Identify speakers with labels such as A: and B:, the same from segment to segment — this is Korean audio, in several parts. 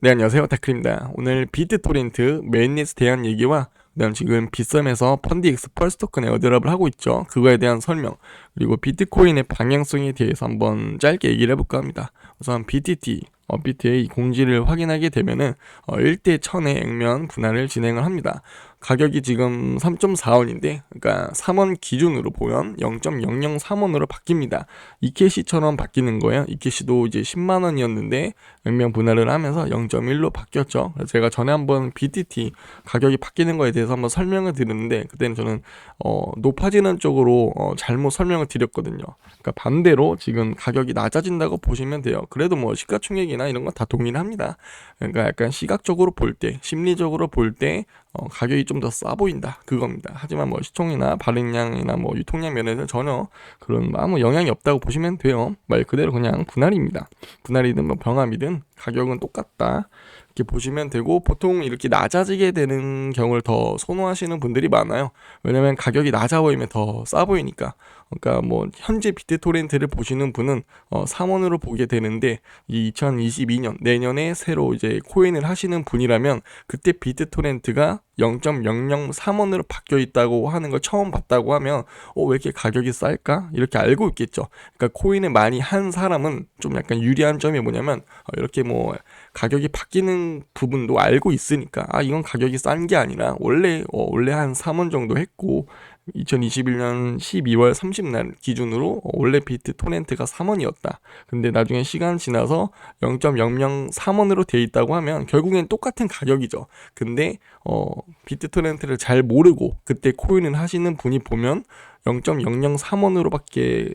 A: 네, 안녕하세요. 다크입니다. 오늘 비트토렌트 메인넷에 대한 얘기와 그다음 지금 빗썸에서 펀디엑스 펄스 토큰 에어드랍을 하고 있죠. 그거에 대한 설명 그리고 비트코인의 방향성에 대해서 한번 짧게 얘기를 해볼까 합니다. 우선 BTT, 비트의 이 공지를 확인하게 되면은 1대 1000의 액면 분할을 진행을 합니다. 가격이 지금 3.4원인데 그러니까 3원 기준으로 보면 0.003원으로 바뀝니다. 이캐시처럼 바뀌는 거예요. 이캐시도 이제 10만 원이었는데 액면 분할을 하면서 0.1로 바뀌었죠. 그래서 제가 전에 한번 BTT 가격이 바뀌는 거에 대해서 한번 설명을 드렸는데 그때는 저는 높아지는 쪽으로 잘못 설명을 드렸거든요. 그러니까 반대로 지금 가격이 낮아진다고 보시면 돼요. 그래도 뭐 시가총액이나 이런 건 다 동일합니다. 그러니까 약간 시각적으로 볼 때, 심리적으로 볼 때 가격이 좀 더 싸 보인다 그겁니다. 하지만 뭐 시총이나 발행량이나 뭐 유통량 면에서 전혀 그런 아무 영향이 없다고 보시면 돼요. 말 그대로 그냥 분할입니다. 분할이든 뭐 병합이든 가격은 똑같다 이렇게 보시면 되고, 보통 이렇게 낮아지게 되는 경우를 더 선호하시는 분들이 많아요. 왜냐면 가격이 낮아 보이면 더 싸 보이니까. 그러니까 뭐 현재 비트토렌트를 보시는 분은 3원으로 보게 되는데, 이 2022년 내년에 새로 이제 코인을 하시는 분이라면 그때 비트토렌트가 0.003원으로 바뀌어 있다고 하는 걸 처음 봤다고 하면 왜 이렇게 가격이 쌀까? 이렇게 알고 있겠죠. 그러니까 코인을 많이 한 사람은 좀 약간 유리한 점이 뭐냐면 이렇게 뭐 가격이 바뀌는 부분도 알고 있으니까 이건 가격이 싼 게 아니라 원래 한 3원 정도 했고 2021년 12월 30날 기준으로 원래 비트 토렌트가 3원이었다. 근데 나중에 시간 지나서 0.003원으로 돼 있다고 하면 결국엔 똑같은 가격이죠. 근데 비트 토렌트를 잘 모르고 그때 코인을 하시는 분이 보면 0.003원으로밖에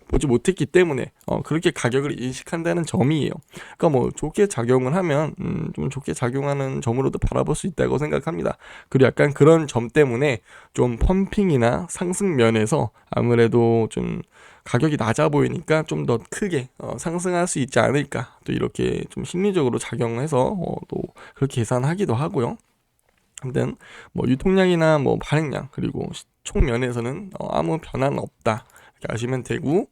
A: 보지 못했기 때문에 그렇게 가격을 인식한다는 점이에요. 그러니까 뭐 좋게 작용을 하면 좀 좋게 작용하는 점으로도 바라볼 수 있다고 생각합니다. 그리고 약간 그런 점 때문에 좀 펌핑이나 상승 면에서 아무래도 좀 가격이 낮아 보이니까 좀 더 크게 상승할 수 있지 않을까, 또 이렇게 좀 심리적으로 작용해서 또 그렇게 계산하기도 하고요. 아무튼 뭐 유통량이나 뭐 발행량 그리고 총 면에서는 아무 변화는 없다 이렇게 아시면 되고,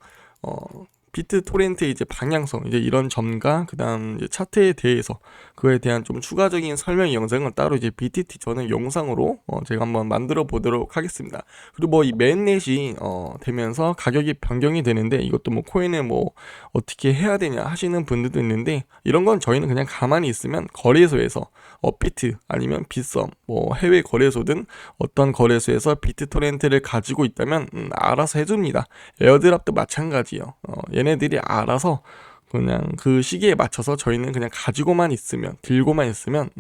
A: 비트 토렌트의 이제 방향성, 이제 이런 점과 그다음 이제 차트에 대해서 그에 대한 좀 추가적인 설명 영상은 따로 이제 BTT 전용 영상으로 제가 한번 만들어 보도록 하겠습니다. 그리고 뭐 이 맨넷이 되면서 가격이 변경이 되는데, 이것도 뭐 코인을 뭐 어떻게 해야 되냐 하시는 분들도 있는데, 이런 건 저희는 그냥 가만히 있으면 거래소에서 업비트 아니면 빗썸 뭐 해외 거래소든 어떤 거래소에서 비트토렌트를 가지고 있다면 알아서 해줍니다. 에어드랍도 마찬가지요. 얘네들이 알아서 그냥 그 시기에 맞춰서 저희는 그냥 가지고만 있으면, 들고만 있으면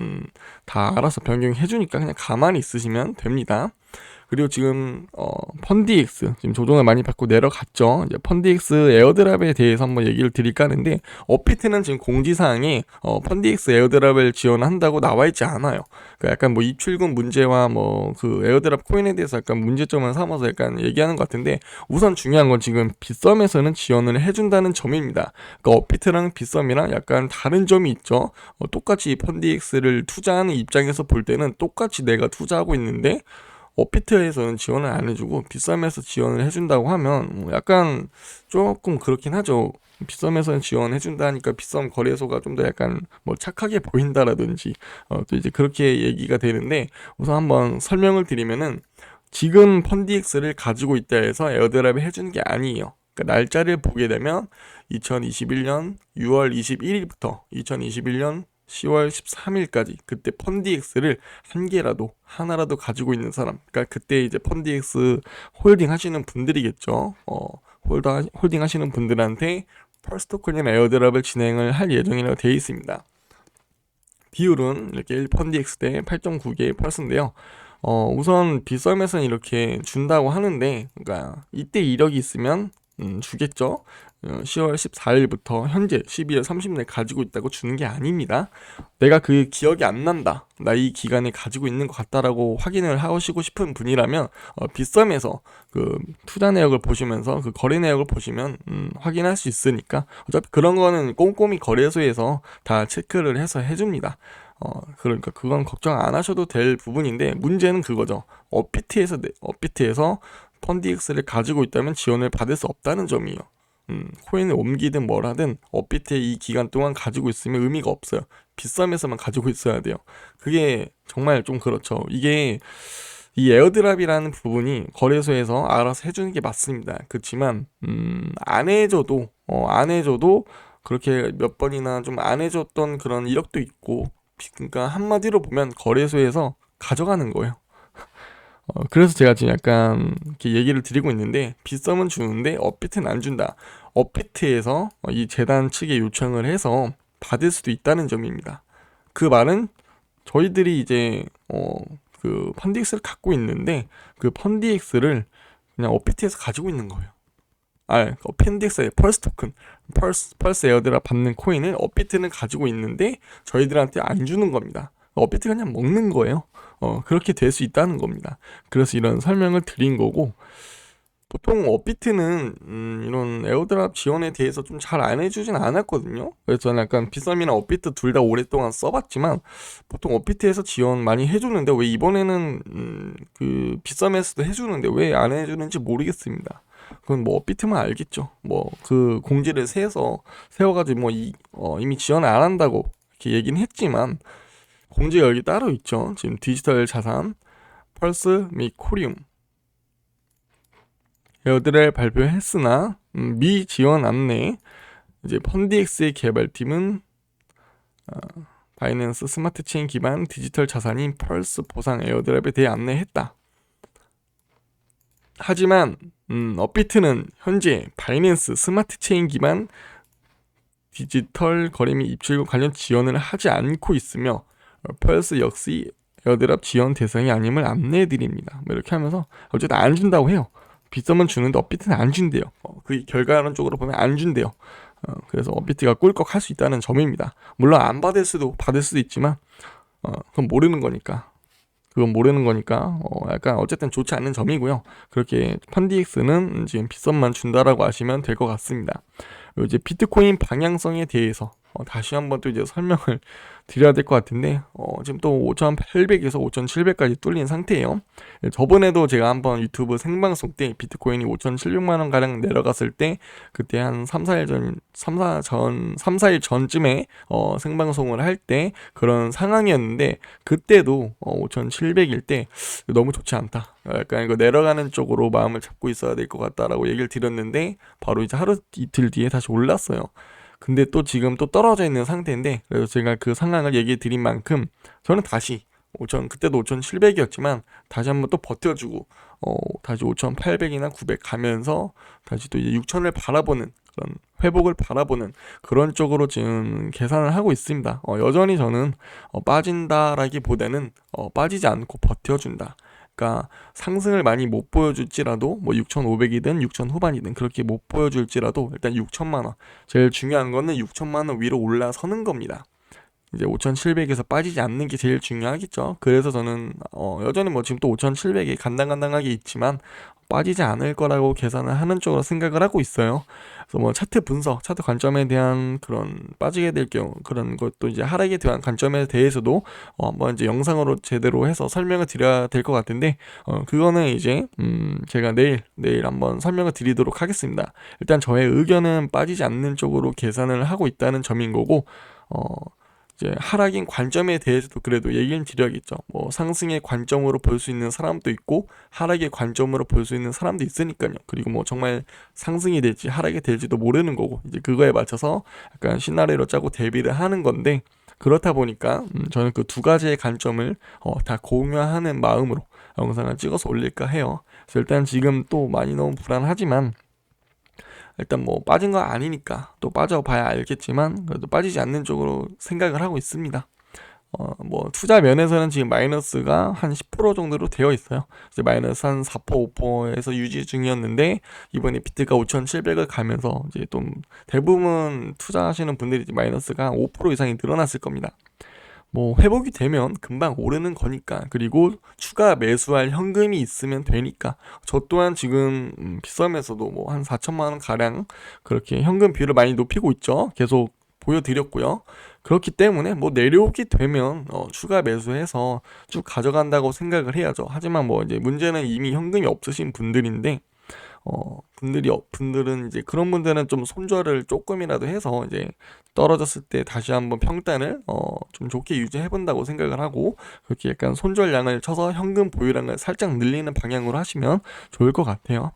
A: 다 알아서 변경해 주니까 그냥 가만히 있으시면 됩니다. 그리고 지금 펀디엑스 지금 조정을 많이 받고 내려갔죠. 이제 펀디엑스 에어드랍에 대해서 한번 얘기를 드릴까 하는데, 업비트는 지금 공지사항에 펀디엑스 에어드랍을 지원한다고 나와 있지 않아요. 그러니까 약간 뭐 입출금 문제와 뭐 그 에어드랍 코인에 대해서 약간 문제점을 삼아서 약간 얘기하는 것 같은데, 우선 중요한 건 지금 빗썸에서는 지원을 해준다는 점입니다. 그러니까 업비트랑 빗썸이랑 약간 다른 점이 있죠. 똑같이 펀디엑스를 투자하는 입장에서 볼 때는 똑같이 내가 투자하고 있는데 업비트에서는 지원을 안 해주고 빗썸에서 지원을 해준다고 하면 뭐 약간 조금 그렇긴 하죠. 빗썸에서는 지원해준다니까 빗썸 거래소가 좀 더 약간 뭐 착하게 보인다라든지 또 이제 그렇게 얘기가 되는데, 우선 한번 설명을 드리면은 지금 펀디엑스를 가지고 있다 해서 에어드랍을 해주는 게 아니에요. 그러니까 날짜를 보게 되면 2021년 6월 21일부터 2021년 10월 13일까지 그때 펀디엑스를 한 개라도 하나라도 가지고 있는 사람, 그러니까 그때 이제 펀디엑스 홀딩 하시는 분들이겠죠. 홀딩 하시는 분들한테 펄스 토큰이나 에어드랍을 진행을 할 예정이라고 되어 있습니다. 비율은 이렇게 1펀디엑스 대 8.9개의 펄스인데요. 우선 빗썸에서는 이렇게 준다고 하는데, 그러니까 이때 이력이 있으면 주겠죠. 10월 14일부터 현재 12월 30일 가지고 있다고 주는 게 아닙니다. 내가 그 기억이 안 난다, 나 이 기간에 가지고 있는 것 같다라고 확인을 하시고 싶은 분이라면 빗썸에서 그 투자 내역을 보시면서 그 거래 내역을 보시면 확인할 수 있으니까, 어차피 그런 거는 꼼꼼히 거래소에서 다 체크를 해서 해줍니다. 그러니까 그건 걱정 안 하셔도 될 부분인데, 문제는 그거죠. 업비트에서 펀디엑스를 가지고 있다면 지원을 받을 수 없다는 점이에요. 코인을 옮기든 뭘 하든 업비트에 이 기간 동안 가지고 있으면 의미가 없어요. 빗썸에서만 가지고 있어야 돼요. 그게 정말 좀 그렇죠. 이게 이 에어드랍이라는 부분이 거래소에서 알아서 해주는 게 맞습니다. 그렇지만 안 해줘도 그렇게 몇 번이나 좀 안 해줬던 그런 이력도 있고, 그러니까 한마디로 보면 거래소에서 가져가는 거예요. 그래서 제가 지금 약간 이렇게 얘기를 드리고 있는데, 빗썸은 주는데 업비트는 안 준다. 업비트에서 이 재단 측에 요청을 해서 받을 수도 있다는 점입니다. 그 말은 저희들이 이제 그 펀디엑스를 갖고 있는데, 그 펀디엑스를 그냥 업비트에서 가지고 있는 거예요. 펀디엑스의 펄스 토큰, 펄스 에어드랍 받는 코인을 업비트는 가지고 있는데 저희들한테 안 주는 겁니다. 업비트가 그냥 먹는 거예요. 그렇게 될 수 있다는 겁니다. 그래서 이런 설명을 드린 거고, 보통 업비트는 이런 에어드랍 지원에 대해서 좀 잘 안 해주진 않았거든요. 그래서 저는 약간 빗썸이나 업비트 둘 다 오랫동안 써봤지만, 보통 업비트에서 지원 많이 해주는데 왜 이번에는 그 빗썸에서도 해주는데 왜 안 해주는지 모르겠습니다. 그건 뭐 업비트만 알겠죠. 뭐 그 공지를 세워가지고 뭐 이미 지원을 안 한다고 이렇게 얘기는 했지만, 공지가 여기 따로 있죠. 지금 디지털 자산, 펄스 및 코리움 에어드랍 발표했으나 미지원 안내. 이제 펀디엑스의 개발팀은 바이낸스 스마트 체인 기반 디지털 자산인 펄스 보상 에어드랍에 대해 안내했다. 하지만 업비트는 현재 바이낸스 스마트 체인 기반 디지털 거래 및 입출금 관련 지원을 하지 않고 있으며, 펄스 역시 에어드랍 지원 대상이 아님을 안내해드립니다. 뭐 이렇게 하면서 어쨌든 안 준다고 해요. 빗썸은 주는데 업비트는 안 준대요. 그 결과론적으로 보면 안 준대요. 그래서 업비트가 꿀꺽 할 수 있다는 점입니다. 물론 안 받을 수도 있지만 그건 모르는 거니까. 약간 어쨌든 좋지 않은 점이고요. 그렇게 펀디엑스는 지금 빗썸만 준다라고 아시면 될 것 같습니다. 이제 비트코인 방향성에 대해서 다시 한번 또 이제 설명을 드려야 될 것 같은데, 지금 또 5,800에서 5,700까지 뚫린 상태예요. 저번에도 제가 한번 유튜브 생방송 때 비트코인이 5,700만 원 가량 내려갔을 때, 그때 한 3, 4일 전쯤에 생방송을 할 때 그런 상황이었는데, 그때도 5,700일 때 너무 좋지 않다, 약간 이거 내려가는 쪽으로 마음을 잡고 있어야 될 것 같다라고 얘기를 드렸는데, 바로 이제 하루 이틀 뒤에 다시 올랐어요. 근데 또 지금 또 떨어져 있는 상태인데, 그래서 제가 그 상황을 얘기해 드린 만큼 저는 다시 그때도 5,700이었지만 다시 한번 또 버텨주고 다시 5,800이나 900 가면서 다시 또 이제 6,000을 바라보는, 그런 회복을 바라보는 그런 쪽으로 지금 계산을 하고 있습니다. 여전히 저는 빠진다라기보다는 빠지지 않고 버텨준다. 그러니까 상승을 많이 못 보여줄지라도 뭐 6,500이든 6,000 후반이든 그렇게 못 보여줄지라도 일단 6천만 원, 제일 중요한 거는 6천만 원 위로 올라서는 겁니다. 이제 5,700에서 빠지지 않는 게 제일 중요하겠죠. 그래서 저는 여전히 뭐 지금 또 5,700이 간당간당하게 있지만 빠지지 않을 거라고 계산을 하는 쪽으로 생각을 하고 있어요. 그래서 뭐 차트 분석, 차트 관점에 대한 그런 빠지게 될 경우, 그런 것도 이제 하락에 대한 관점에 대해서도 한번 이제 영상으로 제대로 해서 설명을 드려야 될 것 같은데, 그거는 이제 제가 내일 한번 설명을 드리도록 하겠습니다. 일단 저의 의견은 빠지지 않는 쪽으로 계산을 하고 있다는 점인 거고, 이제 하락인 관점에 대해서도 그래도 얘기는 드려야겠죠. 뭐 상승의 관점으로 볼 수 있는 사람도 있고 하락의 관점으로 볼 수 있는 사람도 있으니까요. 그리고 뭐 정말 상승이 될지 하락이 될지도 모르는 거고, 이제 그거에 맞춰서 약간 시나리오를 짜고 대비를 하는 건데, 그렇다 보니까 저는 그 두 가지의 관점을 다 공유하는 마음으로 영상을 찍어서 올릴까 해요. 그래서 일단 지금 또 많이 너무 불안하지만, 일단 뭐 빠진 거 아니니까 또 빠져봐야 알겠지만, 그래도 빠지지 않는 쪽으로 생각을 하고 있습니다. 뭐 투자 면에서는 지금 마이너스가 한 10% 정도로 되어 있어요. 이제 마이너스 한 4%, 5%에서 유지 중이었는데, 이번에 비트가 5,700을 가면서 이제 좀 대부분 투자하시는 분들이 이제 마이너스가 5% 이상이 늘어났을 겁니다. 뭐 회복이 되면 금방 오르는 거니까, 그리고 추가 매수할 현금이 있으면 되니까. 저 또한 지금 빗썸에서도 뭐 한 4천만 원 가량 그렇게 현금 비율을 많이 높이고 있죠. 계속 보여드렸고요. 그렇기 때문에 뭐 내려오게 되면 추가 매수해서 쭉 가져간다고 생각을 해야죠. 하지만 뭐 이제 문제는 이미 현금이 없으신 분들인데, 분들은 이제 그런 분들은 좀 손절을 조금이라도 해서 이제 떨어졌을 때 다시 한번 평단을 좀 좋게 유지해 본다고 생각을 하고, 그렇게 약간 손절량을 쳐서 현금 보유량을 살짝 늘리는 방향으로 하시면 좋을 것 같아요.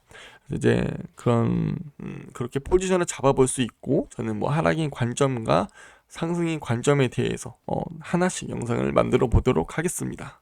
A: 이제 그렇게 포지션을 잡아볼 수 있고, 저는 뭐 하락인 관점과 상승인 관점에 대해서 하나씩 영상을 만들어 보도록 하겠습니다.